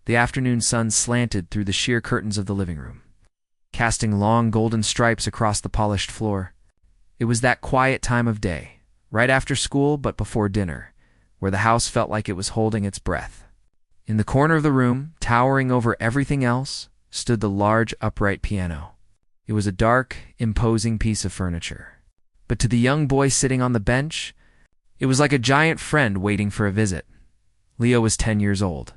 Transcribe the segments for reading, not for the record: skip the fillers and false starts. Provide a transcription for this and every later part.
The afternoon sun slanted through the sheer curtains of the living room, casting long golden stripes across the polished floor. It was that quiet time of day, right after school but before dinner, where the house felt like it was holding its breath. In the corner of the room, towering over everything else, stood the large upright piano. It was a dark, imposing piece of furniture. But to the young boy sitting on the bench, it was like a giant friend waiting for a visit. Leo was 10 years old.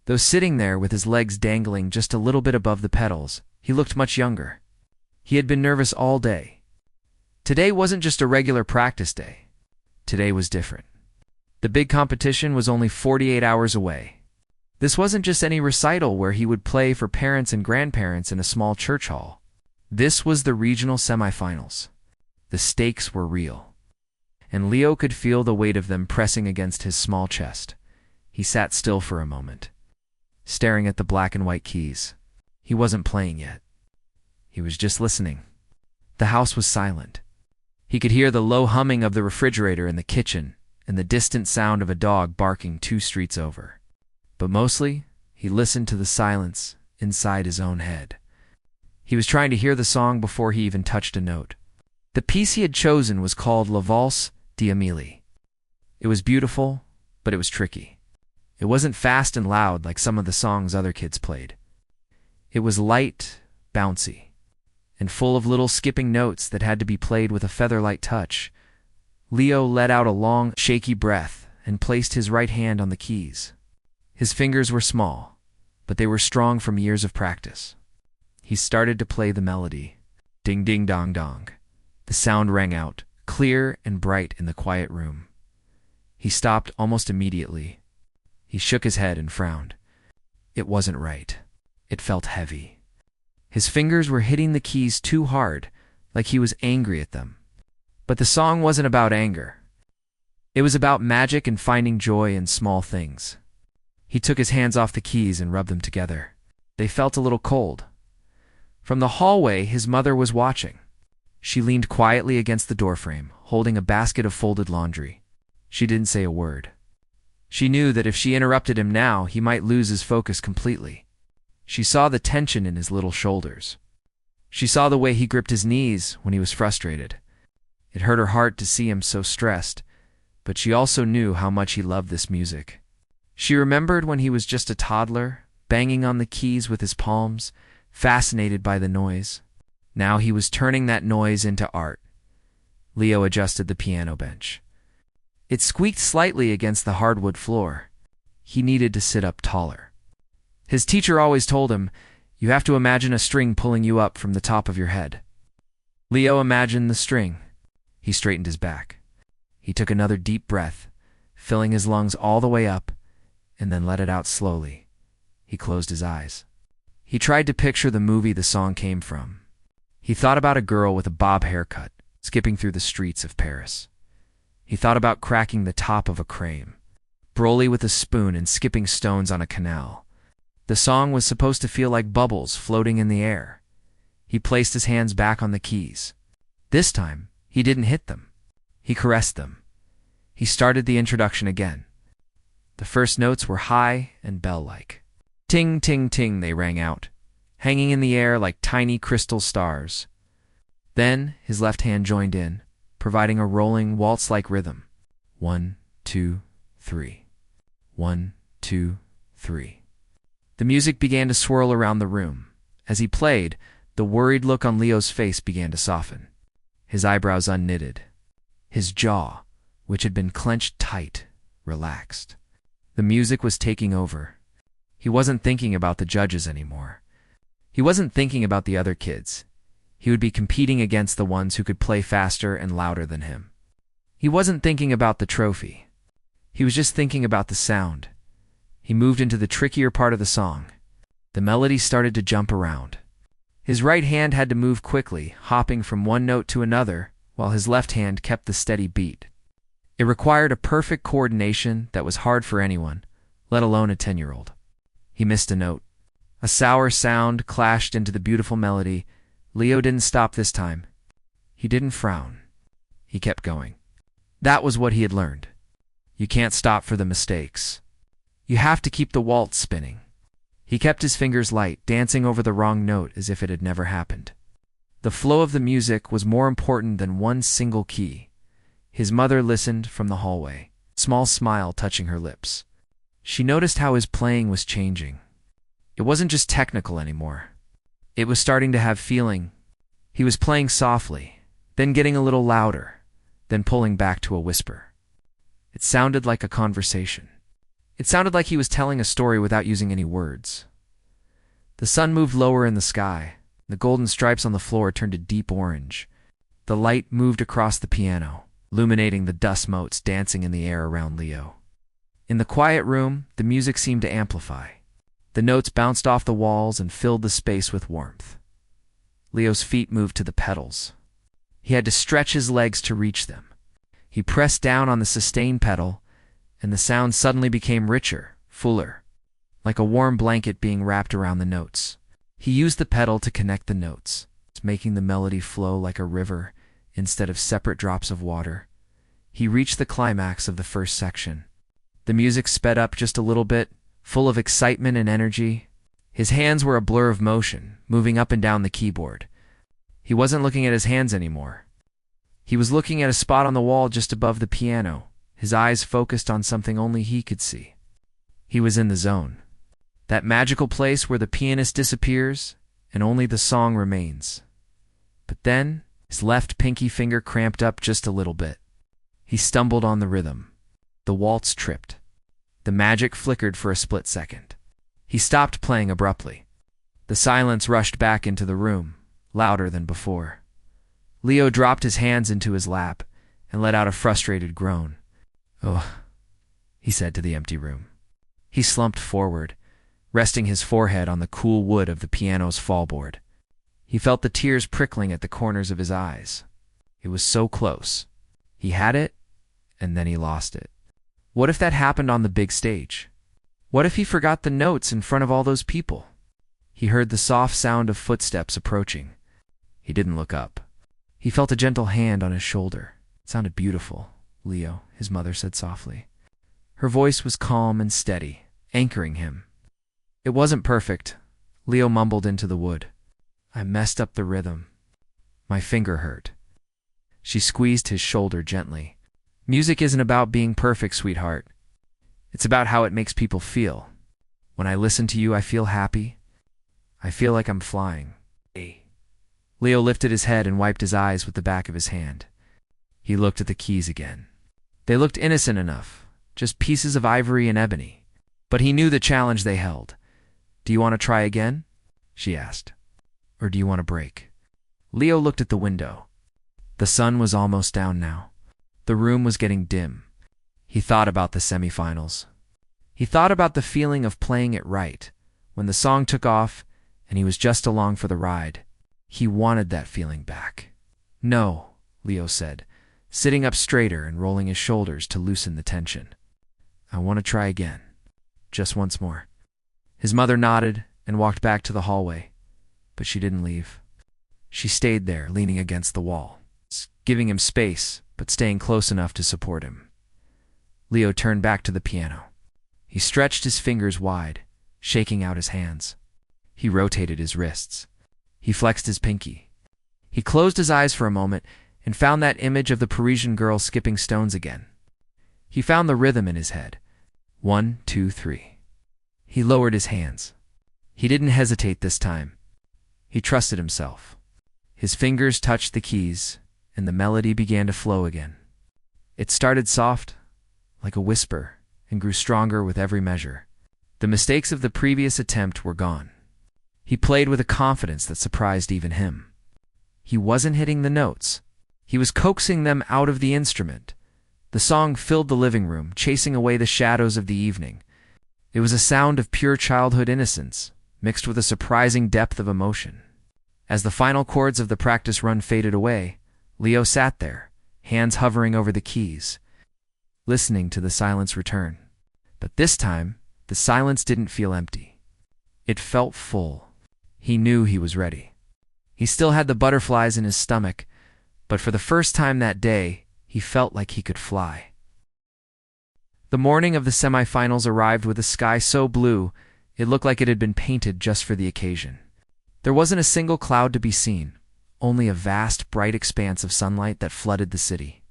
Though sitting there with his legs dangling just a little bit above the pedals, he looked much younger. He had been nervous all day. Today wasn't just a regular practice day. Today was different. The big competition was only 48 hours away. This wasn't just any recital where he would play for parents and grandparents in a small church hall. This was the regional semifinals. The stakes were real, and Leo could feel the weight of them pressing against his small chest. He sat still for a moment, staring at the black and white keys. He wasn't playing yet. He was just listening. The house was silent. He could hear the low humming of the refrigerator in the kitchen and the distant sound of a dog barking 2 streets over. But mostly, he listened to the silence inside his own head. He was trying to hear the song before he even touched a note. The piece he had chosen was called La Valse d'Amélie. It was beautiful, but it was tricky. It wasn't fast and loud like some of the songs other kids played. It was light, bouncy, and full of little skipping notes that had to be played with a feather-light touch. Leo let out a long, shaky breath and placed his right hand on the keys. His fingers were small, but they were strong from years of practice. He started to play the melody. Ding, ding, dong, dong. The sound rang out, clear and bright in the quiet room. He stopped almost immediately. He shook his head and frowned. It wasn't right. It felt heavy. His fingers were hitting the keys too hard, like he was angry at them. But the song wasn't about anger. It was about magic and finding joy in small things. He took his hands off the keys and rubbed them together. They felt a little cold. From the hallway, his mother was watching. She leaned quietly against the doorframe, holding a basket of folded laundry. She didn't say a word. She knew that if she interrupted him now, he might lose his focus completely. She saw the tension in his little shoulders. She saw the way he gripped his knees when he was frustrated. It hurt her heart to see him so stressed, but she also knew how much he loved this music. She remembered when he was just a toddler, banging on the keys with his palms, fascinated by the noise. Now he was turning that noise into art. Leo adjusted the piano bench. It squeaked slightly against the hardwood floor. He needed to sit up taller. His teacher always told him, "You have to imagine a string pulling you up from the top of your head." Leo imagined the string. He straightened his back. He took another deep breath, filling his lungs all the way up, and then let it out slowly. He closed his eyes. He tried to picture the movie the song came from. He thought about a girl with a bob haircut, skipping through the streets of Paris. He thought about cracking the top of a crane, Broly with a spoon and skipping stones on a canal. The song was supposed to feel like bubbles floating in the air. He placed his hands back on the keys. This time, he didn't hit them. He caressed them. He started the introduction again. The first notes were high and bell-like. Ting, ting, ting, they rang out, hanging in the air like tiny crystal stars. Then his left hand joined in, providing a rolling waltz-like rhythm. 1, 2, 3. 1, 2, 3. The music began to swirl around the room. As he played, the worried look on Leo's face began to soften. His eyebrows unknitted. His jaw, which had been clenched tight, relaxed. The music was taking over. He wasn't thinking about the judges anymore. He wasn't thinking about the other kids. He would be competing against the ones who could play faster and louder than him. He wasn't thinking about the trophy. He was just thinking about the sound. He moved into the trickier part of the song. The melody started to jump around. His right hand had to move quickly, hopping from one note to another, while his left hand kept the steady beat. It required a perfect coordination that was hard for anyone, let alone a 10-year-old. He missed a note. A sour sound clashed into the beautiful melody. Leo didn't stop this time. He didn't frown. He kept going. That was what he had learned. You can't stop for the mistakes. You have to keep the waltz spinning. He kept his fingers light, dancing over the wrong note as if it had never happened. The flow of the music was more important than one single key. His mother listened from the hallway, a small smile touching her lips. She noticed how his playing was changing. It wasn't just technical anymore. It was starting to have feeling. He was playing softly, then getting a little louder, then pulling back to a whisper. It sounded like a conversation. It sounded like he was telling a story without using any words. The sun moved lower in the sky. The golden stripes on the floor turned a deep orange. The light moved across the piano, illuminating the dust motes dancing in the air around Leo. In the quiet room, the music seemed to amplify. The notes bounced off the walls and filled the space with warmth. Leo's feet moved to the pedals. He had to stretch his legs to reach them. He pressed down on the sustain pedal, and the sound suddenly became richer, fuller, like a warm blanket being wrapped around the notes. He used the pedal to connect the notes, making the melody flow like a river instead of separate drops of water. He reached the climax of the first section. The music sped up just a little bit, full of excitement and energy. His hands were a blur of motion, moving up and down the keyboard. He wasn't looking at his hands anymore. He was looking at a spot on the wall just above the piano, his eyes focused on something only he could see. He was in the zone. That magical place where the pianist disappears and only the song remains. But then, his left pinky finger cramped up just a little bit. He stumbled on the rhythm. The waltz tripped. The magic flickered for a split second. He stopped playing abruptly. The silence rushed back into the room, louder than before. Leo dropped his hands into his lap and let out a frustrated groan. "Oh," he said to the empty room. He slumped forward, resting his forehead on the cool wood of the piano's fallboard. He felt the tears prickling at the corners of his eyes. It was so close. He had it, and then he lost it. What if that happened on the big stage? What if he forgot the notes in front of all those people? He heard the soft sound of footsteps approaching. He didn't look up. He felt a gentle hand on his shoulder. "It sounded beautiful, Leo," his mother said softly. Her voice was calm and steady, anchoring him. "It wasn't perfect," Leo mumbled into the wood. "I messed up the rhythm. My finger hurt." She squeezed his shoulder gently. "Music isn't about being perfect, sweetheart. It's about how it makes people feel. When I listen to you, I feel happy. I feel like I'm flying." Leo lifted his head and wiped his eyes with the back of his hand. He looked at the keys again. They looked innocent enough, just pieces of ivory and ebony. But he knew the challenge they held. "Do you want to try again?" she asked. "Or do you want a break?" Leo looked at the window. The sun was almost down now. The room was getting dim. He thought about the semifinals. He thought about the feeling of playing it right, when the song took off and he was just along for the ride. He wanted that feeling back. "No," Leo said, sitting up straighter and rolling his shoulders to loosen the tension. "I want to try again. Just once more." His mother nodded and walked back to the hallway, but she didn't leave. She stayed there, leaning against the wall, giving him space, but staying close enough to support him. Leo turned back to the piano. He stretched his fingers wide, shaking out his hands. He rotated his wrists. He flexed his pinky. He closed his eyes for a moment and found that image of the Parisian girl skipping stones again. He found the rhythm in his head. 1, 2, 3. He lowered his hands. He didn't hesitate this time. He trusted himself. His fingers touched the keys, and the melody began to flow again. It started soft, like a whisper, and grew stronger with every measure. The mistakes of the previous attempt were gone. He played with a confidence that surprised even him. He wasn't hitting the notes. He was coaxing them out of the instrument. The song filled the living room, chasing away the shadows of the evening. It was a sound of pure childhood innocence, mixed with a surprising depth of emotion. As the final chords of the practice run faded away, Leo sat there, hands hovering over the keys, listening to the silence return. But this time, the silence didn't feel empty. It felt full. He knew he was ready. He still had the butterflies in his stomach, but for the first time that day, he felt like he could fly. The morning of the semifinals arrived with a sky so blue, It looked like it had been painted just for the occasion. There wasn't a single cloud to be seen, only a vast, bright expanse of sunlight that flooded the city.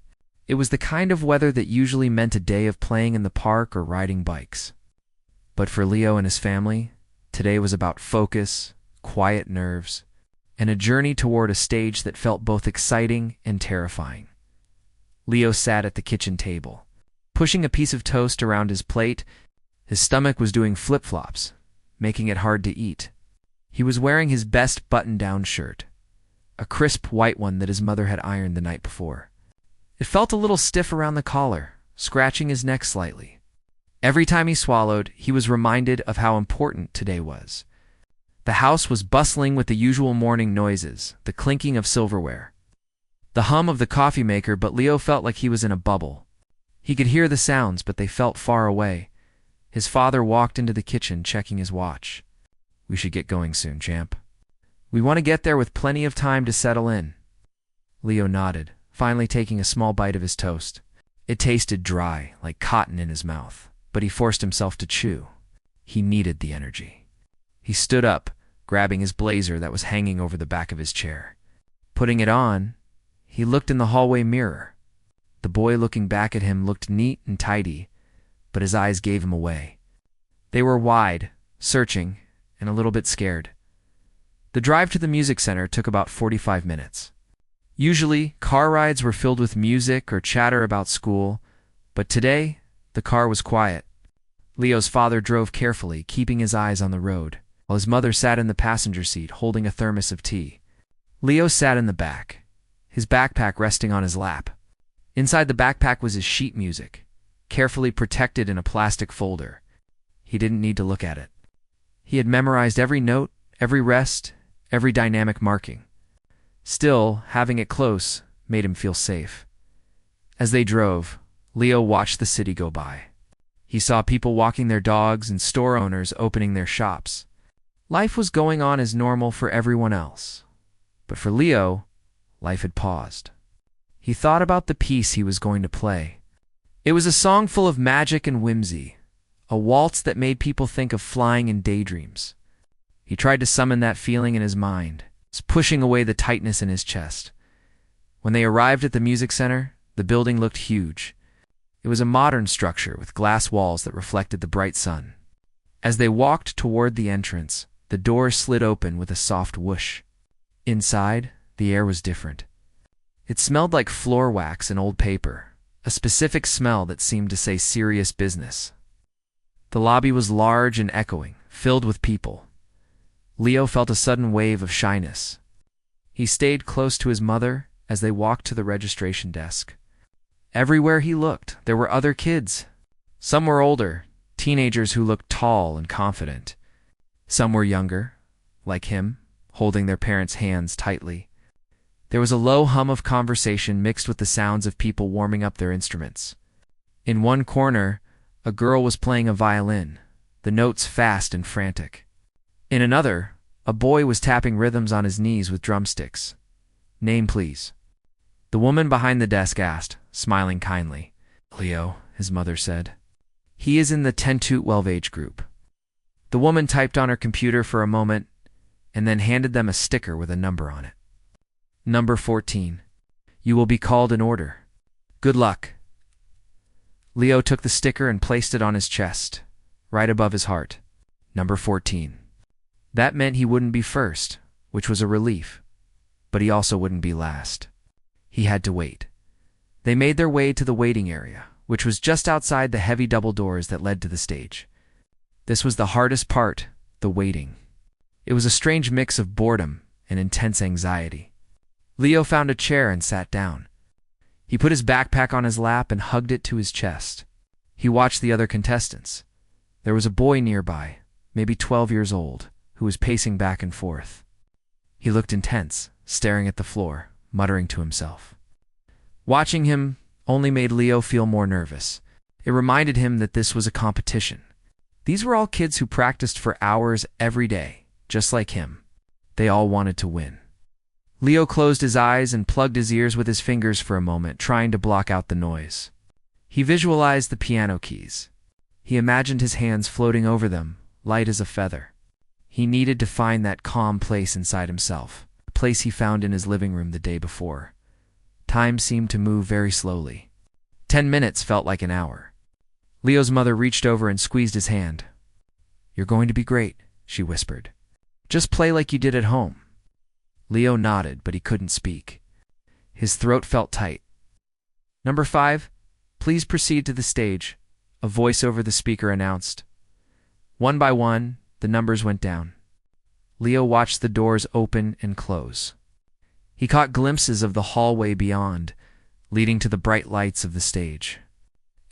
It was the kind of weather that usually meant a day of playing in the park or riding bikes. But for Leo and his family, today was about focus, quiet nerves, and a journey toward a stage that felt both exciting and terrifying. Leo sat at the kitchen table, pushing a piece of toast around his plate. His stomach was doing flip-flops, making it hard to eat. He was wearing his best button-down shirt, a crisp white one that his mother had ironed the night before. It felt a little stiff around the collar, scratching his neck slightly. Every time he swallowed, he was reminded of how important today was. The house was bustling with the usual morning noises, the clinking of silverware, the hum of the coffee maker, but Leo felt like he was in a bubble. He could hear the sounds, but they felt far away. His father walked into the kitchen, checking his watch. "We should get going soon, champ. We want to get there with plenty of time to settle in." Leo nodded, finally taking a small bite of his toast. It tasted dry, like cotton in his mouth, but he forced himself to chew. He needed the energy. He stood up, grabbing his blazer that was hanging over the back of his chair. Putting it on, he looked in the hallway mirror. The boy looking back at him looked neat and tidy, but his eyes gave him away. They were wide, searching, and a little bit scared. The drive to the music center took about 45 minutes. Usually, car rides were filled with music or chatter about school, but today, the car was quiet. Leo's father drove carefully, keeping his eyes on the road, while his mother sat in the passenger seat holding a thermos of tea. Leo sat in the back, his backpack resting on his lap. Inside the backpack was his sheet music, carefully protected in a plastic folder. He didn't need to look at it. He had memorized every note, every rest, every dynamic marking. Still, having it close made him feel safe. As they drove, Leo watched the city go by. He saw people walking their dogs and store owners opening their shops. Life was going on as normal for everyone else. But for Leo, life had paused. He thought about the piece he was going to play. It was a song full of magic and whimsy, a waltz that made people think of flying in daydreams. He tried to summon that feeling in his mind, pushing away the tightness in his chest. When they arrived at the music center, the building looked huge. It was a modern structure with glass walls that reflected the bright sun. As they walked toward the entrance, the door slid open with a soft whoosh. Inside, the air was different. It smelled like floor wax and old paper, a specific smell that seemed to say serious business. The lobby was large and echoing, filled with people. Leo felt a sudden wave of shyness. He stayed close to his mother as they walked to the registration desk. Everywhere he looked, there were other kids. Some were older, teenagers who looked tall and confident. Some were younger, like him, holding their parents' hands tightly. There was a low hum of conversation mixed with the sounds of people warming up their instruments. In one corner, a girl was playing a violin, the notes fast and frantic. In another, a boy was tapping rhythms on his knees with drumsticks. "Name, please." The woman behind the desk asked, smiling kindly. "Leo," his mother said. "He is in the 10-12 age group." The woman typed on her computer for a moment and then handed them a sticker with a number on it. "Number 14. You will be called in order. Good luck." Leo took the sticker and placed it on his chest, right above his heart. Number 14. That meant he wouldn't be first, which was a relief, but he also wouldn't be last. He had to wait. They made their way to the waiting area, which was just outside the heavy double doors that led to the stage. This was the hardest part, the waiting. It was a strange mix of boredom and intense anxiety. Leo found a chair and sat down. He put his backpack on his lap and hugged it to his chest. He watched the other contestants. There was a boy nearby, maybe 12 years old, who was pacing back and forth. He looked intense, staring at the floor, muttering to himself. Watching him only made Leo feel more nervous. It reminded him that this was a competition. These were all kids who practiced for hours every day, just like him. They all wanted to win. Leo closed his eyes and plugged his ears with his fingers for a moment, trying to block out the noise. He visualized the piano keys. He imagined his hands floating over them, light as a feather. He needed to find that calm place inside himself, a place he found in his living room the day before. Time seemed to move very slowly. 10 minutes felt like an hour. Leo's mother reached over and squeezed his hand. "You're going to be great," she whispered. "Just play like you did at home." Leo nodded, but he couldn't speak. His throat felt tight. "Number 5, please proceed to the stage," a voice over the speaker announced. One by one, the numbers went down. Leo watched the doors open and close. He caught glimpses of the hallway beyond, leading to the bright lights of the stage.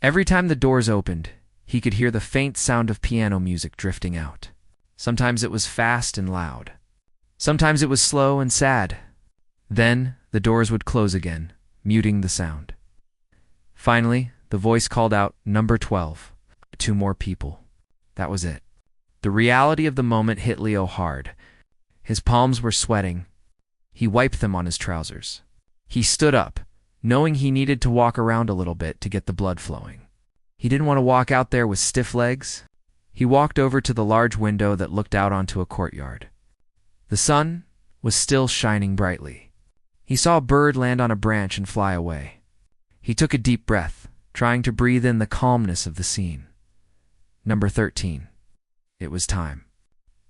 Every time the doors opened, he could hear the faint sound of piano music drifting out. Sometimes it was fast and loud. Sometimes it was slow and sad. Then the doors would close again, muting the sound. Finally, the voice called out, "Number 12. 2 more people." That was it. The reality of the moment hit Leo hard. His palms were sweating. He wiped them on his trousers. He stood up, knowing he needed to walk around a little bit to get the blood flowing. He didn't want to walk out there with stiff legs. He walked over to the large window that looked out onto a courtyard. The sun was still shining brightly. He saw a bird land on a branch and fly away. He took a deep breath, trying to breathe in the calmness of the scene. Number 13. It was time.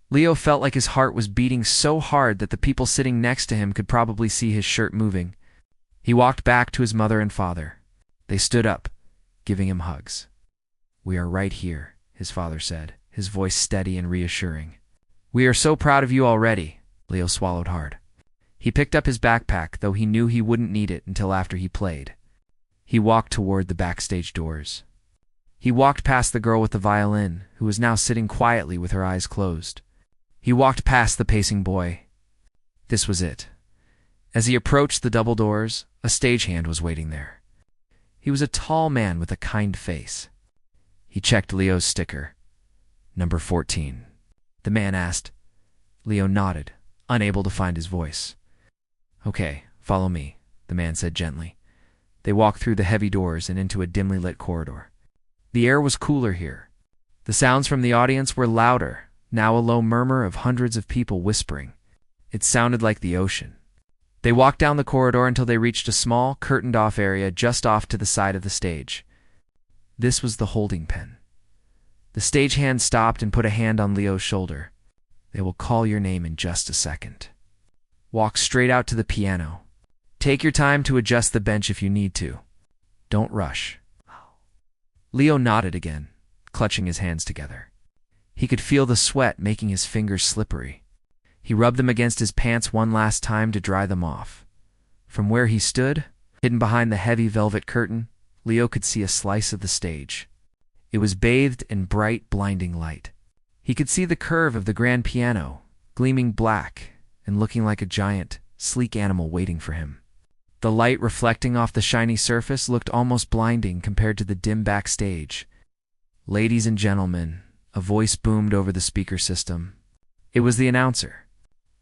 Leo felt like his heart was beating so hard that the people sitting next to him could probably see his shirt moving. He walked back to his mother and father. They stood up, giving him hugs. "We are right here," his father said, his voice steady and reassuring. "We are so proud of you already." Leo swallowed hard. He picked up his backpack, though he knew he wouldn't need it until after he played. He walked toward the backstage doors. He walked past the girl with the violin, who was now sitting quietly with her eyes closed. He walked past the pacing boy. This was it. As he approached the double doors, a stagehand was waiting there. He was a tall man with a kind face. He checked Leo's sticker. "Number 14. The man asked. Leo nodded, unable to find his voice. "Okay, follow me," the man said gently. They walked through the heavy doors and into a dimly lit corridor. The air was cooler here. The sounds from the audience were louder, now a low murmur of hundreds of people whispering. It sounded like the ocean. They walked down the corridor until they reached a small, curtained-off area just off to the side of the stage. This was the holding pen. The stagehand stopped and put a hand on Leo's shoulder. "They will call your name in just a second. Walk straight out to the piano. Take your time to adjust the bench if you need to. Don't rush." Leo nodded again, clutching his hands together. He could feel the sweat making his fingers slippery. He rubbed them against his pants one last time to dry them off. From where he stood, hidden behind the heavy velvet curtain, Leo could see a slice of the stage. It was bathed in bright, blinding light. He could see the curve of the grand piano, gleaming black and looking like a giant, sleek animal waiting for him. The light reflecting off the shiny surface looked almost blinding compared to the dim backstage. "Ladies and gentlemen," a voice boomed over the speaker system. It was the announcer.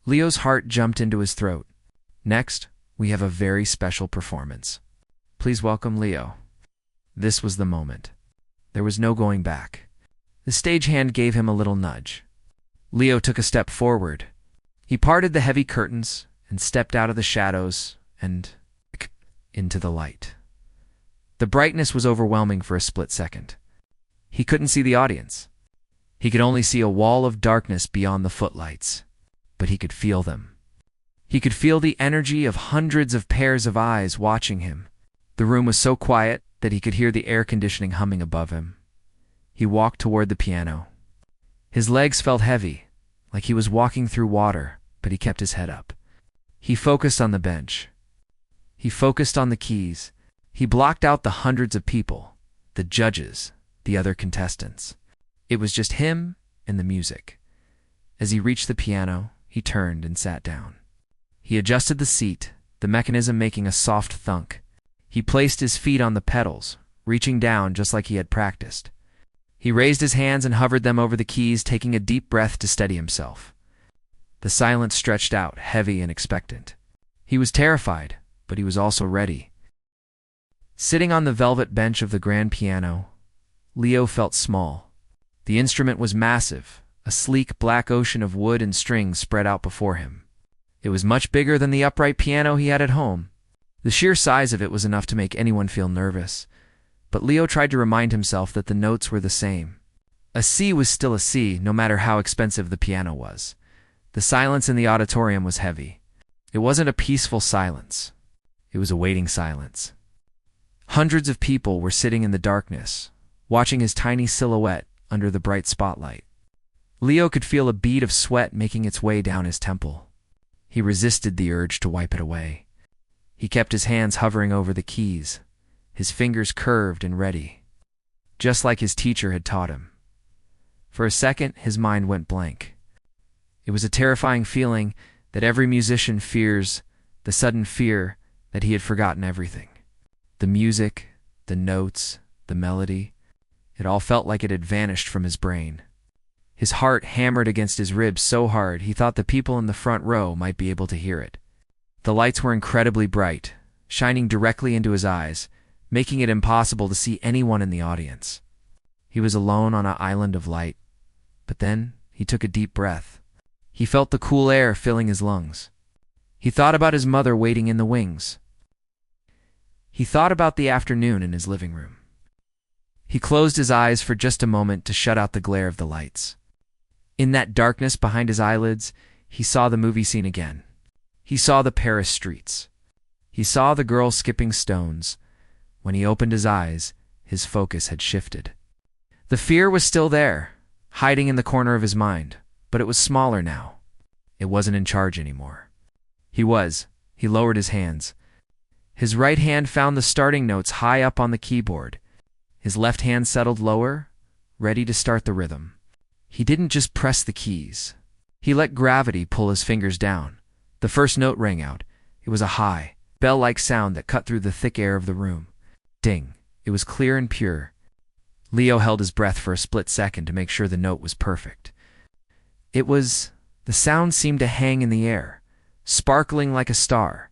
Leo's heart jumped into his throat. "Next, we have a very special performance. Please welcome Leo." This was the moment. There was no going back. The stagehand gave him a little nudge. Leo took a step forward. He parted the heavy curtains and stepped out of the shadows and into the light. The brightness was overwhelming for a split second. He couldn't see the audience. He could only see a wall of darkness beyond the footlights, but he could feel them. He could feel the energy of hundreds of pairs of eyes watching him. The room was so quiet that he could hear the air conditioning humming above him. He walked toward the piano. His legs felt heavy, like he was walking through water, but he kept his head up. He focused on the bench. He focused on the keys. He blocked out the hundreds of people, the judges, the other contestants. It was just him and the music. As he reached the piano, he turned and sat down. He adjusted the seat, the mechanism making a soft thunk. He placed his feet on the pedals, reaching down just like he had practiced. He raised his hands and hovered them over the keys, taking a deep breath to steady himself. The silence stretched out, heavy and expectant. He was terrified, but he was also ready. Sitting on the velvet bench of the grand piano, Leo felt small. The instrument was massive, A sleek black ocean of wood and strings spread out before him. It was much bigger than the upright piano he had at home. The sheer size of it was enough to make anyone feel nervous, but Leo tried to remind himself that the notes were the same. A C was still a C, no matter how expensive the piano was. The silence in the auditorium was heavy. It wasn't a peaceful silence. It was a waiting silence. Hundreds of people were sitting in the darkness, watching his tiny silhouette under the bright spotlight. Leo could feel a bead of sweat making its way down his temple. He resisted the urge to wipe it away. He kept his hands hovering over the keys, his fingers curved and ready, just like his teacher had taught him. For a second, his mind went blank. It was a terrifying feeling that every musician fears, the sudden fear that he had forgotten everything. The music, the notes, the melody, it all felt like it had vanished from his brain. His heart hammered against his ribs so hard he thought the people in the front row might be able to hear it. The lights were incredibly bright, shining directly into his eyes, making it impossible to see anyone in the audience. He was alone on an island of light, but then he took a deep breath. He felt the cool air filling his lungs. He thought about his mother waiting in the wings. He thought about the afternoon in his living room. He closed his eyes for just a moment to shut out the glare of the lights. In that darkness behind his eyelids, he saw the movie scene again. He saw the Paris streets. He saw the girl skipping stones. When he opened his eyes, his focus had shifted. The fear was still there, hiding in the corner of his mind, but it was smaller now. It wasn't in charge anymore. He lowered his hands. His right hand found the starting notes high up on the keyboard. His left hand settled lower, ready to start the rhythm. He didn't just press the keys. He let gravity pull his fingers down. The first note rang out. It was a high, bell-like sound that cut through the thick air of the room. Ding! It was clear and pure. Leo held his breath for a split second to make sure the note was perfect. The sound seemed to hang in the air, sparkling like a star.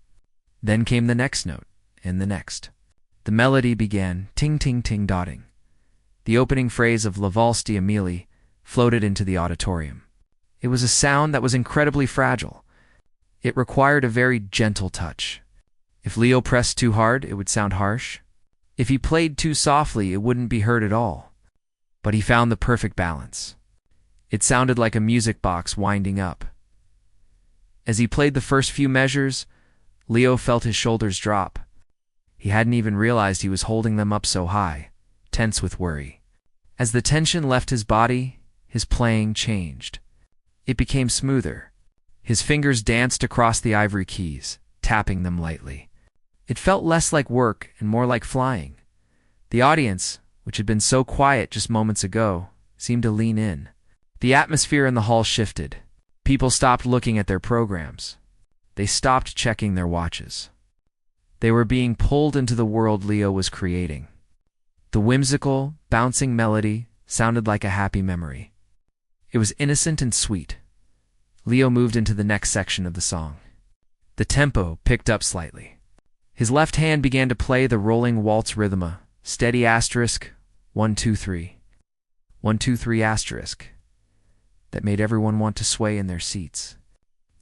Then came the next note, and the next. The melody began ting-ting-ting dotting. The opening phrase of La Valse d'Amélie floated into the auditorium. It was a sound that was incredibly fragile. It required a very gentle touch. If Leo pressed too hard, it would sound harsh. If he played too softly, it wouldn't be heard at all. But he found the perfect balance. It sounded like a music box winding up. As he played the first few measures, Leo felt his shoulders drop. He hadn't even realized he was holding them up so high, tense with worry. As the tension left his body, his playing changed. It became smoother. His fingers danced across the ivory keys, tapping them lightly. It felt less like work and more like flying. The audience, which had been so quiet just moments ago, seemed to lean in. The atmosphere in the hall shifted. People stopped looking at their programs. They stopped checking their watches. They were being pulled into the world Leo was creating. The whimsical, bouncing melody sounded like a happy memory. It was innocent and sweet. Leo moved into the next section of the song. The tempo picked up slightly. His left hand began to play the rolling waltz rhythm, steady asterisk, 1, 2, 3. 1, 2, 3 asterisk. That made everyone want to sway in their seats.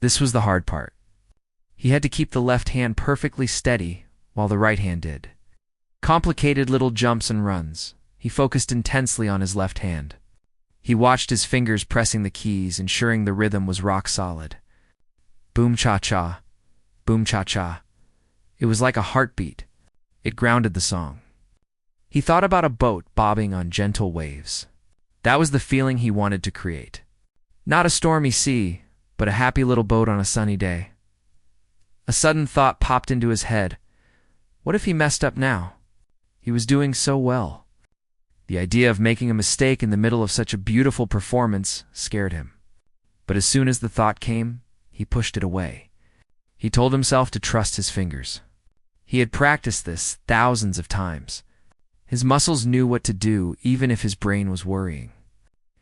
This was the hard part. He had to keep the left hand perfectly steady while the right hand did. Complicated little jumps and runs. He focused intensely on his left hand. He watched his fingers pressing the keys, ensuring the rhythm was rock solid. Boom cha-cha, boom cha-cha. It was like a heartbeat. It grounded the song. He thought about a boat bobbing on gentle waves. That was the feeling he wanted to create. Not a stormy sea, but a happy little boat on a sunny day. A sudden thought popped into his head. What if he messed up now? He was doing so well. The idea of making a mistake in the middle of such a beautiful performance scared him. But as soon as the thought came, he pushed it away. He told himself to trust his fingers. He had practiced this thousands of times. His muscles knew what to do even if his brain was worrying.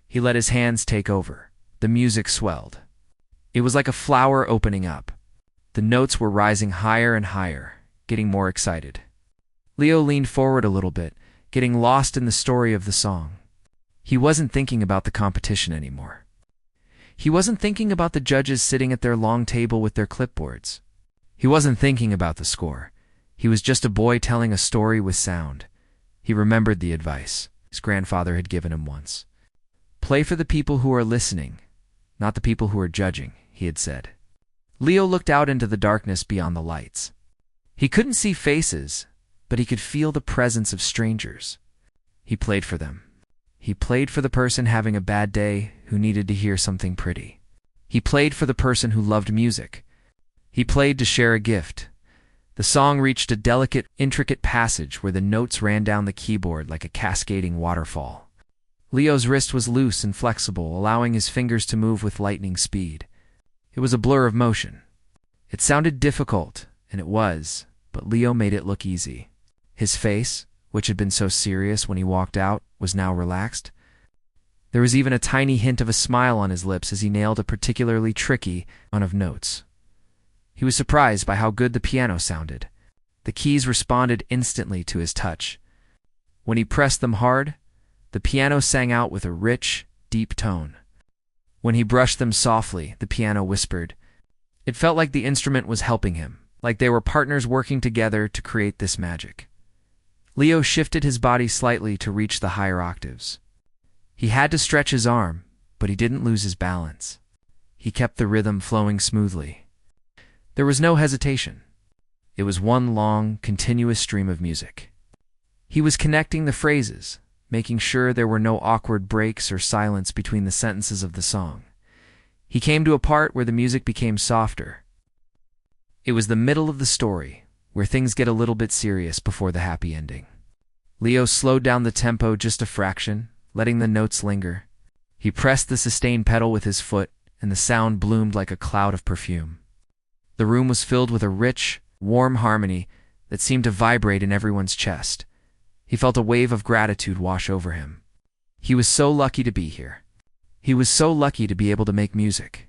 He let his hands take over. The music swelled. It was like a flower opening up. The notes were rising higher and higher, getting more excited. Leo leaned forward a little bit, getting lost in the story of the song. He wasn't thinking about the competition anymore. He wasn't thinking about the judges sitting at their long table with their clipboards. He wasn't thinking about the score. He was just a boy telling a story with sound. He remembered the advice his grandfather had given him once. "Play for the people who are listening, not the people who are judging," he had said. Leo looked out into the darkness beyond the lights. He couldn't see faces, but he could feel the presence of strangers. He played for them. He played for the person having a bad day who needed to hear something pretty. He played for the person who loved music. He played to share a gift. The song reached a delicate, intricate passage where the notes ran down the keyboard like a cascading waterfall. Leo's wrist was loose and flexible, allowing his fingers to move with lightning speed. It was a blur of motion. It sounded difficult, and it was, but Leo made it look easy. His face, which had been so serious when he walked out, was now relaxed. There was even a tiny hint of a smile on his lips as he nailed a particularly tricky run of notes. He was surprised by how good the piano sounded. The keys responded instantly to his touch. When he pressed them hard, the piano sang out with a rich, deep tone. When he brushed them softly, the piano whispered. It felt like the instrument was helping him, like they were partners working together to create this magic. Leo shifted his body slightly to reach the higher octaves. He had to stretch his arm, but he didn't lose his balance. He kept the rhythm flowing smoothly. There was no hesitation. It was one long, continuous stream of music. He was connecting the phrases, making sure there were no awkward breaks or silence between the sentences of the song. He came to a part where the music became softer. It was the middle of the story, where things get a little bit serious before the happy ending. Leo slowed down the tempo just a fraction, letting the notes linger. He pressed the sustain pedal with his foot, and the sound bloomed like a cloud of perfume. The room was filled with a rich, warm harmony that seemed to vibrate in everyone's chest. He felt a wave of gratitude wash over him. He was so lucky to be here. He was so lucky to be able to make music.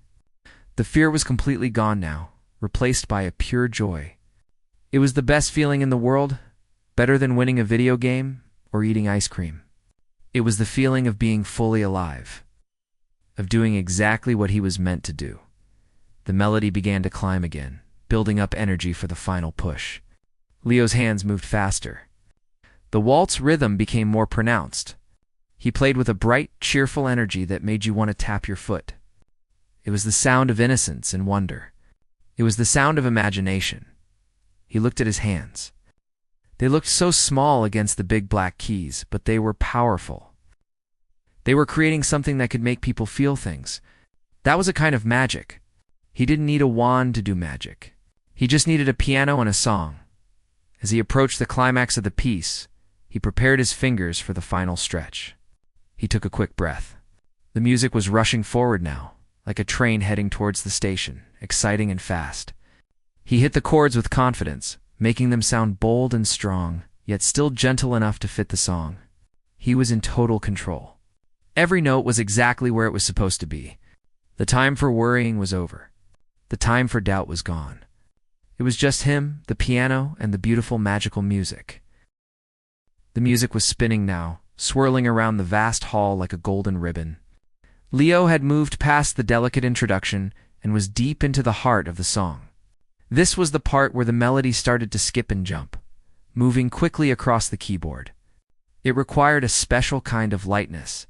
The fear was completely gone now, replaced by a pure joy. It was the best feeling in the world, better than winning a video game or eating ice cream. It was the feeling of being fully alive, of doing exactly what he was meant to do. The melody began to climb again, building up energy for the final push. Leo's hands moved faster. The waltz rhythm became more pronounced. He played with a bright, cheerful energy that made you want to tap your foot. It was the sound of innocence and wonder. It was the sound of imagination. He looked at his hands. They looked so small against the big black keys, but they were powerful. They were creating something that could make people feel things. That was a kind of magic. He didn't need a wand to do magic. He just needed a piano and a song. As he approached the climax of the piece, he prepared his fingers for the final stretch. He took a quick breath. The music was rushing forward now, like a train heading towards the station, exciting and fast. He hit the chords with confidence, making them sound bold and strong, yet still gentle enough to fit the song. He was in total control. Every note was exactly where it was supposed to be. The time for worrying was over. The time for doubt was gone. It was just him, the piano, and the beautiful magical music. The music was spinning now, swirling around the vast hall like a golden ribbon. Leo had moved past the delicate introduction and was deep into the heart of the song. This was the part where the melody started to skip and jump, moving quickly across the keyboard. It required a special kind of lightness,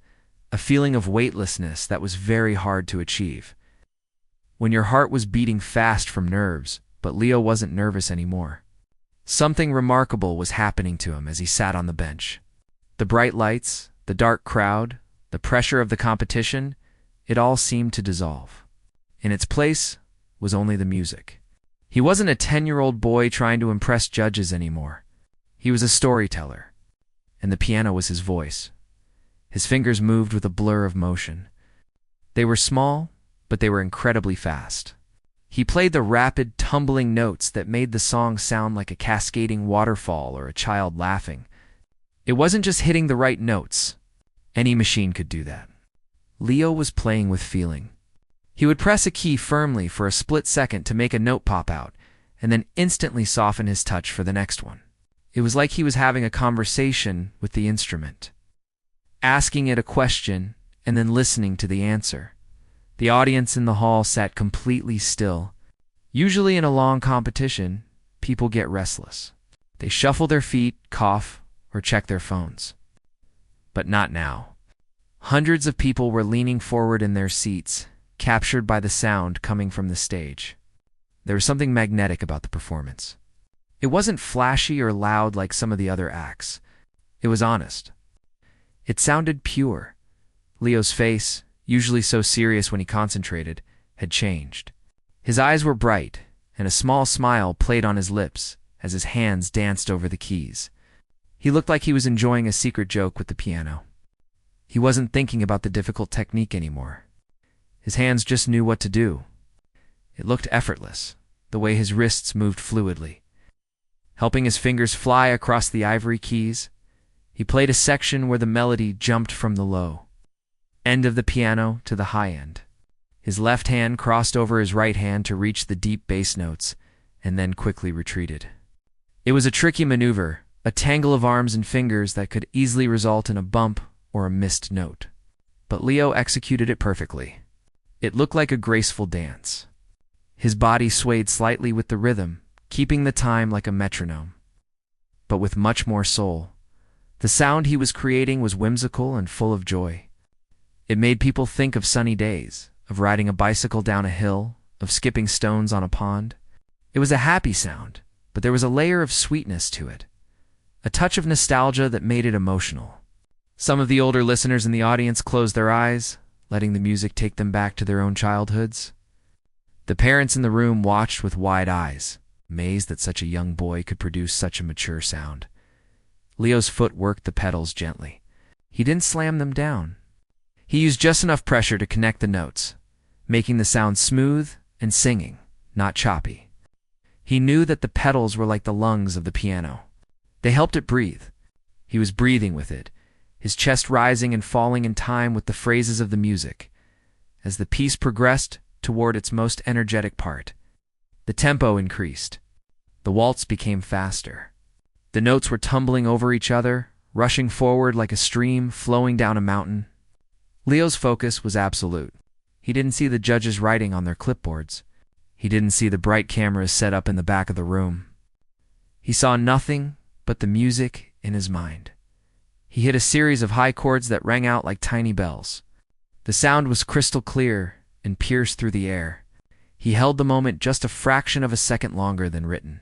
a feeling of weightlessness that was very hard to achieve. When your heart was beating fast from nerves, but Leo wasn't nervous anymore. Something remarkable was happening to him as he sat on the bench. The bright lights, the dark crowd, the pressure of the competition, it all seemed to dissolve. In its place was only the music. He wasn't a 10-year-old boy trying to impress judges anymore. He was a storyteller, and the piano was his voice. His fingers moved with a blur of motion. They were small, but they were incredibly fast. He played the rapid, tumbling notes that made the song sound like a cascading waterfall or a child laughing. It wasn't just hitting the right notes. Any machine could do that. Leo was playing with feeling. He would press a key firmly for a split second to make a note pop out, and then instantly soften his touch for the next one. It was like he was having a conversation with the instrument, asking it a question and then listening to the answer. The audience in the hall sat completely still. Usually in a long competition, people get restless. They shuffle their feet, cough, or check their phones. But not now. Hundreds of people were leaning forward in their seats, captured by the sound coming from the stage. There was something magnetic about the performance. It wasn't flashy or loud like some of the other acts. It was honest. It sounded pure. Leo's face, usually so serious when he concentrated, had changed. His eyes were bright, and a small smile played on his lips as his hands danced over the keys. He looked like he was enjoying a secret joke with the piano. He wasn't thinking about the difficult technique anymore. His hands just knew what to do. It looked effortless, the way his wrists moved fluidly. Helping his fingers fly across the ivory keys, he played a section where the melody jumped from the low end of the piano to the high end. His left hand crossed over his right hand to reach the deep bass notes, and then quickly retreated. It was a tricky maneuver, a tangle of arms and fingers that could easily result in a bump or a missed note. But Leo executed it perfectly. It looked like a graceful dance. His body swayed slightly with the rhythm, keeping the time like a metronome, but with much more soul. The sound he was creating was whimsical and full of joy. It made people think of sunny days, of riding a bicycle down a hill, of skipping stones on a pond. It was a happy sound, but there was a layer of sweetness to it, a touch of nostalgia that made it emotional. Some of the older listeners in the audience closed their eyes, letting the music take them back to their own childhoods. The parents in the room watched with wide eyes, amazed that such a young boy could produce such a mature sound. Leo's foot worked the pedals gently. He didn't slam them down. He used just enough pressure to connect the notes, making the sound smooth and singing, not choppy. He knew that the pedals were like the lungs of the piano. They helped it breathe. He was breathing with it, his chest rising and falling in time with the phrases of the music. As the piece progressed toward its most energetic part, the tempo increased. The waltz became faster. The notes were tumbling over each other, rushing forward like a stream flowing down a mountain. Leo's focus was absolute. He didn't see the judges writing on their clipboards. He didn't see the bright cameras set up in the back of the room. He saw nothing but the music in his mind. He hit a series of high chords that rang out like tiny bells. The sound was crystal clear and pierced through the air. He held the moment just a fraction of a second longer than written,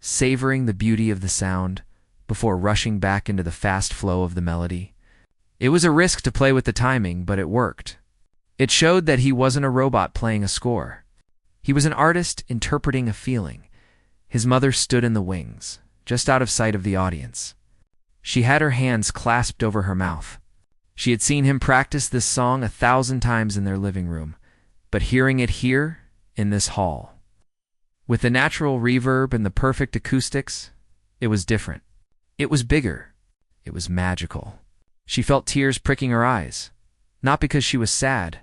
savoring the beauty of the sound before rushing back into the fast flow of the melody. It was a risk to play with the timing, but it worked. It showed that he wasn't a robot playing a score. He was an artist interpreting a feeling. His mother stood in the wings, just out of sight of the audience. She had her hands clasped over her mouth. She had seen him practice this song 1,000 times in their living room, but hearing it here, in this hall, with the natural reverb and the perfect acoustics, it was different. It was bigger. It was magical. She felt tears pricking her eyes, not because she was sad,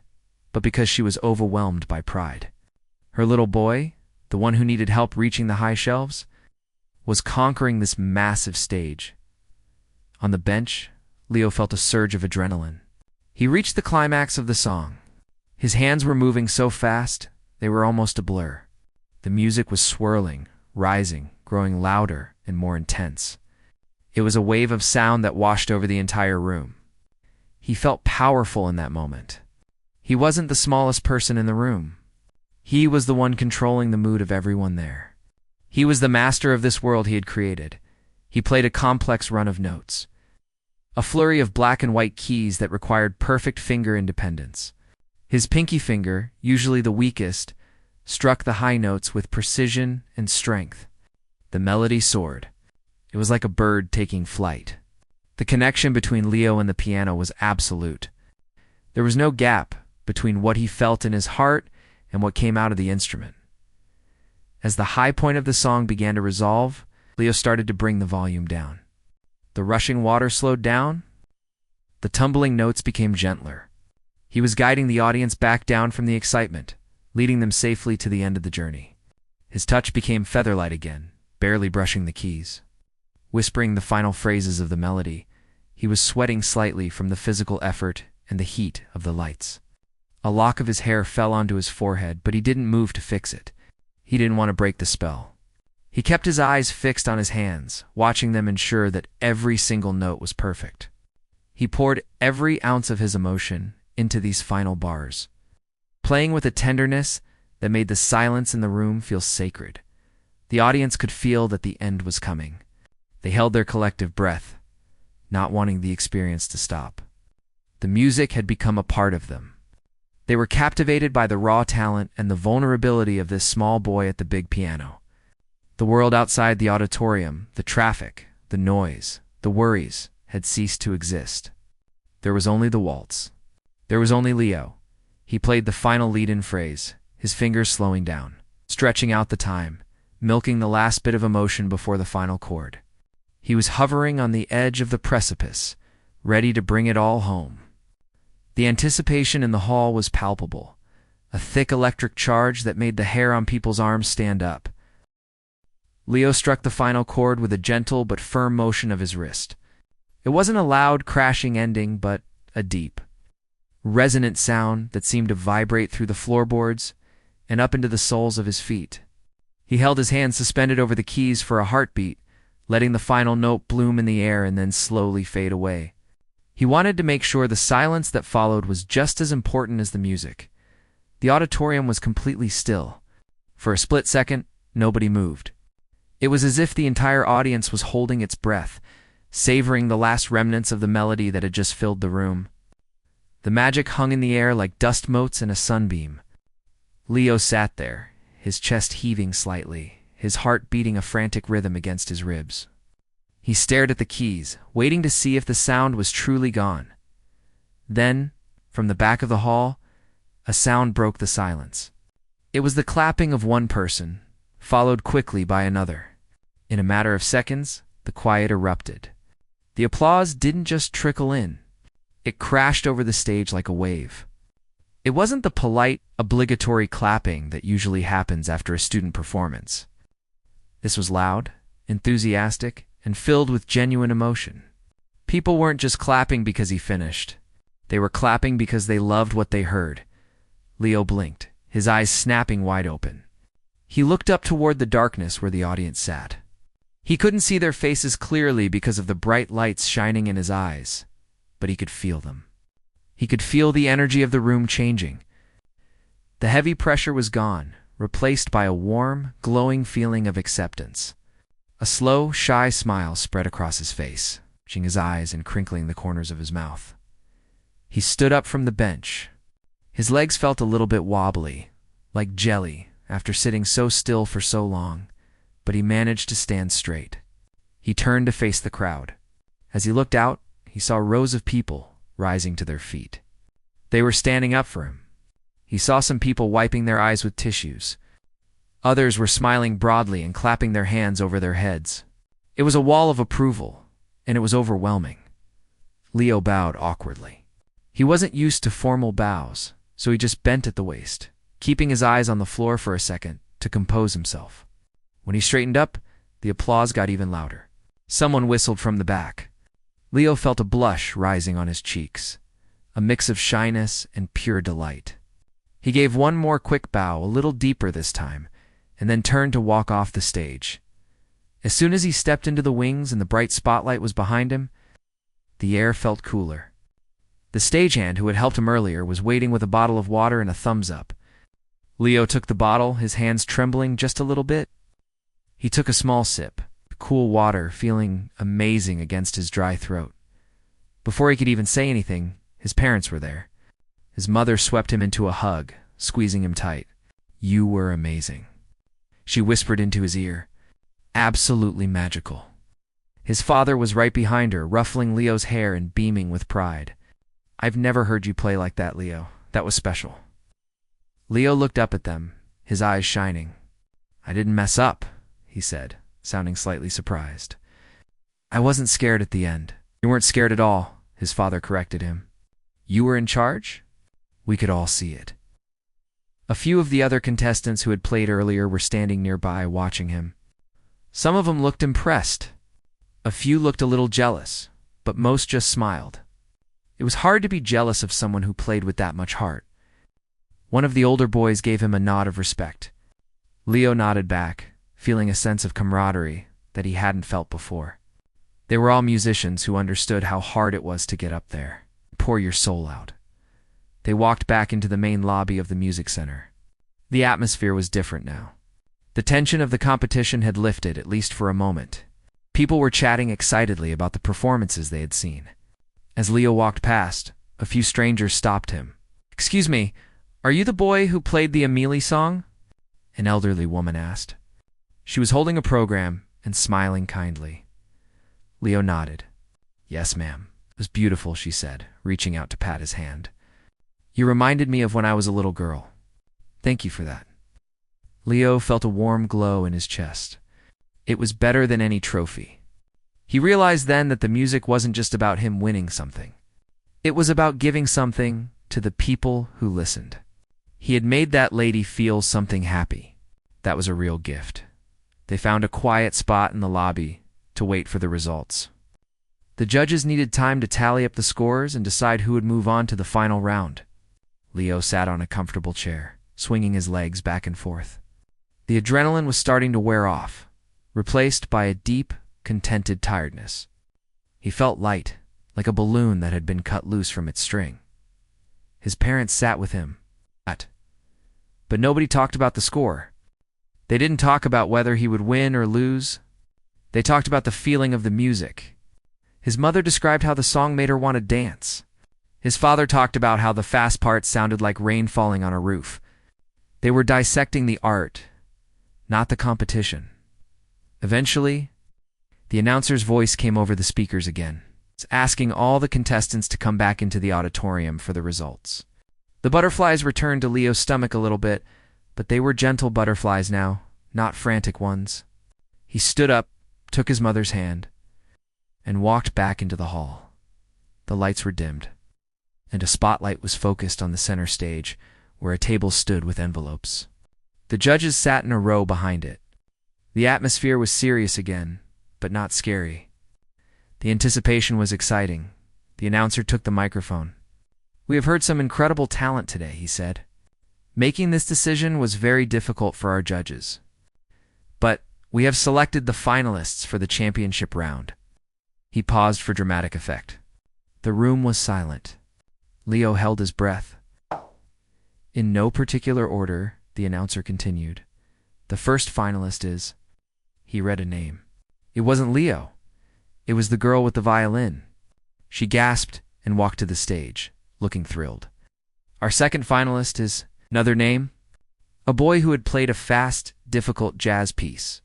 but because she was overwhelmed by pride. Her little boy, the one who needed help reaching the high shelves, was conquering this massive stage. On the bench, Leo felt a surge of adrenaline. He reached the climax of the song. His hands were moving so fast, they were almost a blur. The music was swirling, rising, growing louder and more intense. It was a wave of sound that washed over the entire room. He felt powerful in that moment. He wasn't the smallest person in the room. He was the one controlling the mood of everyone there. He was the master of this world he had created. He played a complex run of notes, a flurry of black and white keys that required perfect finger independence. His pinky finger, usually the weakest, struck the high notes with precision and strength. The melody soared. It was like a bird taking flight. The connection between Leo and the piano was absolute. There was no gap between what he felt in his heart and what came out of the instrument. As the high point of the song began to resolve, Leo started to bring the volume down. The rushing water slowed down. The tumbling notes became gentler. He was guiding the audience back down from the excitement, leading them safely to the end of the journey. His touch became featherlight again, barely brushing the keys. Whispering the final phrases of the melody, he was sweating slightly from the physical effort and the heat of the lights. A lock of his hair fell onto his forehead, but he didn't move to fix it. He didn't want to break the spell. He kept his eyes fixed on his hands, watching them ensure that every single note was perfect. He poured every ounce of his emotion into these final bars, playing with a tenderness that made the silence in the room feel sacred. The audience could feel that the end was coming. They held their collective breath, not wanting the experience to stop. The music had become a part of them. They were captivated by the raw talent and the vulnerability of this small boy at the big piano. The world outside the auditorium, the traffic, the noise, the worries, had ceased to exist. There was only the waltz. There was only Leo. He played the final lead-in phrase, his fingers slowing down, stretching out the time, milking the last bit of emotion before the final chord. He was hovering on the edge of the precipice, ready to bring it all home. The anticipation in the hall was palpable, a thick electric charge that made the hair on people's arms stand up. Leo struck the final chord with a gentle but firm motion of his wrist. It wasn't a loud, crashing ending, but a deep, resonant sound that seemed to vibrate through the floorboards and up into the soles of his feet. He held his hand suspended over the keys for a heartbeat, letting the final note bloom in the air and then slowly fade away. He wanted to make sure the silence that followed was just as important as the music. The auditorium was completely still. For a split second, nobody moved. It was as if the entire audience was holding its breath, savoring the last remnants of the melody that had just filled the room. The magic hung in the air like dust motes in a sunbeam. Leo sat there, his chest heaving slightly, his heart beating a frantic rhythm against his ribs. He stared at the keys, waiting to see if the sound was truly gone. Then, from the back of the hall, a sound broke the silence. It was the clapping of one person, followed quickly by another. In a matter of seconds, the quiet erupted. The applause didn't just trickle in. It crashed over the stage like a wave. It wasn't the polite, obligatory clapping that usually happens after a student performance. This was loud, enthusiastic, and filled with genuine emotion. People weren't just clapping because he finished. They were clapping because they loved what they heard. Leo blinked, his eyes snapping wide open. He looked up toward the darkness where the audience sat. He couldn't see their faces clearly because of the bright lights shining in his eyes, but he could feel them. He could feel the energy of the room changing. The heavy pressure was gone, replaced by a warm, glowing feeling of acceptance. A slow, shy smile spread across his face, touching his eyes and crinkling the corners of his mouth. He stood up from the bench. His legs felt a little bit wobbly, like jelly, after sitting so still for so long, but he managed to stand straight. He turned to face the crowd. As he looked out, he saw rows of people rising to their feet. They were standing up for him. He saw some people wiping their eyes with tissues. Others were smiling broadly and clapping their hands over their heads. It was a wall of approval, and it was overwhelming. Leo bowed awkwardly. He wasn't used to formal bows, so he just bent at the waist, keeping his eyes on the floor for a second to compose himself. When he straightened up, the applause got even louder. Someone whistled from the back. Leo felt a blush rising on his cheeks, a mix of shyness and pure delight. He gave one more quick bow, a little deeper this time, and then turned to walk off the stage. As soon as he stepped into the wings and the bright spotlight was behind him, the air felt cooler. The stagehand who had helped him earlier was waiting with a bottle of water and a thumbs up. Leo took the bottle, his hands trembling just a little bit. He took a small sip, the cool water feeling amazing against his dry throat. Before he could even say anything, his parents were there. His mother swept him into a hug, squeezing him tight. "You were amazing," she whispered into his ear. "Absolutely magical." His father was right behind her, ruffling Leo's hair and beaming with pride. "I've never heard you play like that, Leo. That was special." Leo looked up at them, his eyes shining. "I didn't mess up," he said, sounding slightly surprised. "I wasn't scared at the end." "You weren't scared at all," his father corrected him. "You were in charge?" We could all see it. A few of the other contestants who had played earlier were standing nearby watching him. Some of them looked impressed. A few looked a little jealous, but most just smiled. It was hard to be jealous of someone who played with that much heart. One of the older boys gave him a nod of respect. Leo nodded back, feeling a sense of camaraderie that he hadn't felt before. They were all musicians who understood how hard it was to get up there. Pour your soul out. They walked back into the main lobby of the music center. The atmosphere was different now. The tension of the competition had lifted, at least for a moment. People were chatting excitedly about the performances they had seen. As Leo walked past, a few strangers stopped him. "Excuse me, are you the boy who played the Amélie song?" an elderly woman asked. She was holding a program and smiling kindly. Leo nodded. "Yes, ma'am. It was beautiful," she said, reaching out to pat his hand. "You reminded me of when I was a little girl. Thank you for that." Leo felt a warm glow in his chest. It was better than any trophy. He realized then that the music wasn't just about him winning something. It was about giving something to the people who listened. He had made that lady feel something happy. That was a real gift. They found a quiet spot in the lobby to wait for the results. The judges needed time to tally up the scores and decide who would move on to the final round. Leo sat on a comfortable chair, swinging his legs back and forth. The adrenaline was starting to wear off, replaced by a deep, contented tiredness. He felt light, like a balloon that had been cut loose from its string. His parents sat with him, but nobody talked about the score. They didn't talk about whether he would win or lose. They talked about the feeling of the music. His mother described how the song made her want to dance. His father talked about how the fast parts sounded like rain falling on a roof. They were dissecting the art, not the competition. Eventually, the announcer's voice came over the speakers again, asking all the contestants to come back into the auditorium for the results. The butterflies returned to Leo's stomach a little bit, but they were gentle butterflies now, not frantic ones. He stood up, took his mother's hand, and walked back into the hall. The lights were dimmed, and a spotlight was focused on the center stage, where a table stood with envelopes. The judges sat in a row behind it. The atmosphere was serious again, but not scary. The anticipation was exciting. The announcer took the microphone. "We have heard some incredible talent today," he said. "Making this decision was very difficult for our judges. But we have selected the finalists for the championship round." He paused for dramatic effect. The room was silent. Leo held his breath. "In no particular order," the announcer continued, "the first finalist is..." He read a name. It wasn't Leo. It was the girl with the violin. She gasped and walked to the stage, looking thrilled. "Our second finalist is..." Another name? A boy who had played a fast, difficult jazz piece.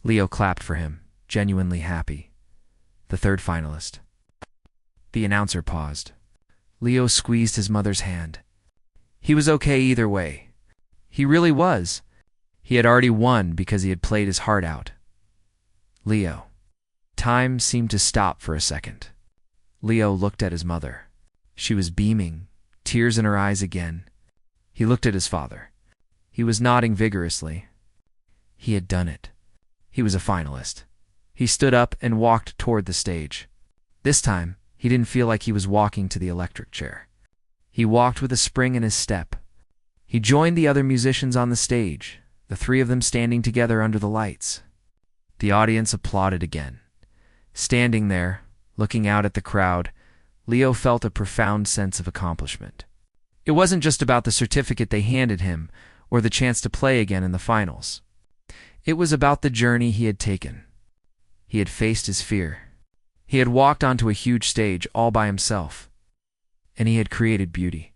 Leo clapped for him, genuinely happy. "The third finalist..." The announcer paused. Leo squeezed his mother's hand. He was okay either way. He really was. He had already won because he had played his heart out. Leo. Time seemed to stop for a second. Leo looked at his mother. She was beaming, tears in her eyes again. He looked at his father. He was nodding vigorously. He had done it. He was a finalist. He stood up and walked toward the stage. This time, he didn't feel like he was walking to the electric chair. He walked with a spring in his step. He joined the other musicians on the stage, the three of them standing together under the lights. The audience applauded again. Standing there, looking out at the crowd, Leo felt a profound sense of accomplishment. It wasn't just about the certificate they handed him or the chance to play again in the finals. It was about the journey he had taken. He had faced his fear. He had walked onto a huge stage all by himself. And he had created beauty.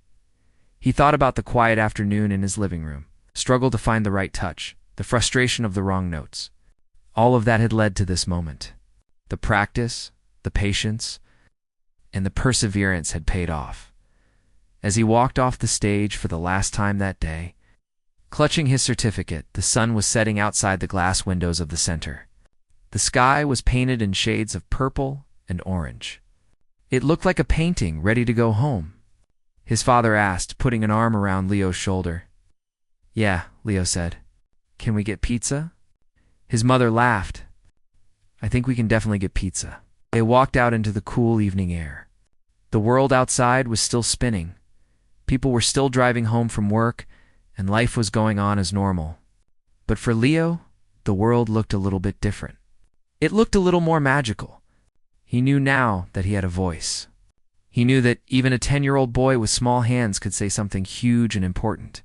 He thought about the quiet afternoon in his living room, struggled to find the right touch, the frustration of the wrong notes. All of that had led to this moment. The practice, the patience, and the perseverance had paid off. As he walked off the stage for the last time that day, clutching his certificate, the sun was setting outside the glass windows of the center. The sky was painted in shades of purple and orange. It looked like a painting ready to go home. His father asked, putting an arm around Leo's shoulder. "Yeah," Leo said. "Can we get pizza?" His mother laughed. "I think we can definitely get pizza." They walked out into the cool evening air. The world outside was still spinning, People were still driving home from work, and life was going on as normal. But for Leo, the world looked a little bit different. It looked a little more magical. He knew now that he had a voice. He knew that even a 10-year-old boy with small hands could say something huge and important.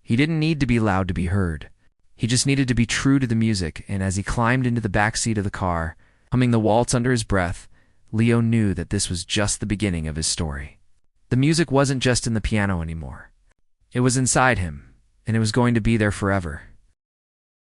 He didn't need to be loud to be heard. He just needed to be true to the music, and as he climbed into the back seat of the car, humming the waltz under his breath, Leo knew that this was just the beginning of his story. The music wasn't just in the piano anymore. It was inside him, and it was going to be there forever.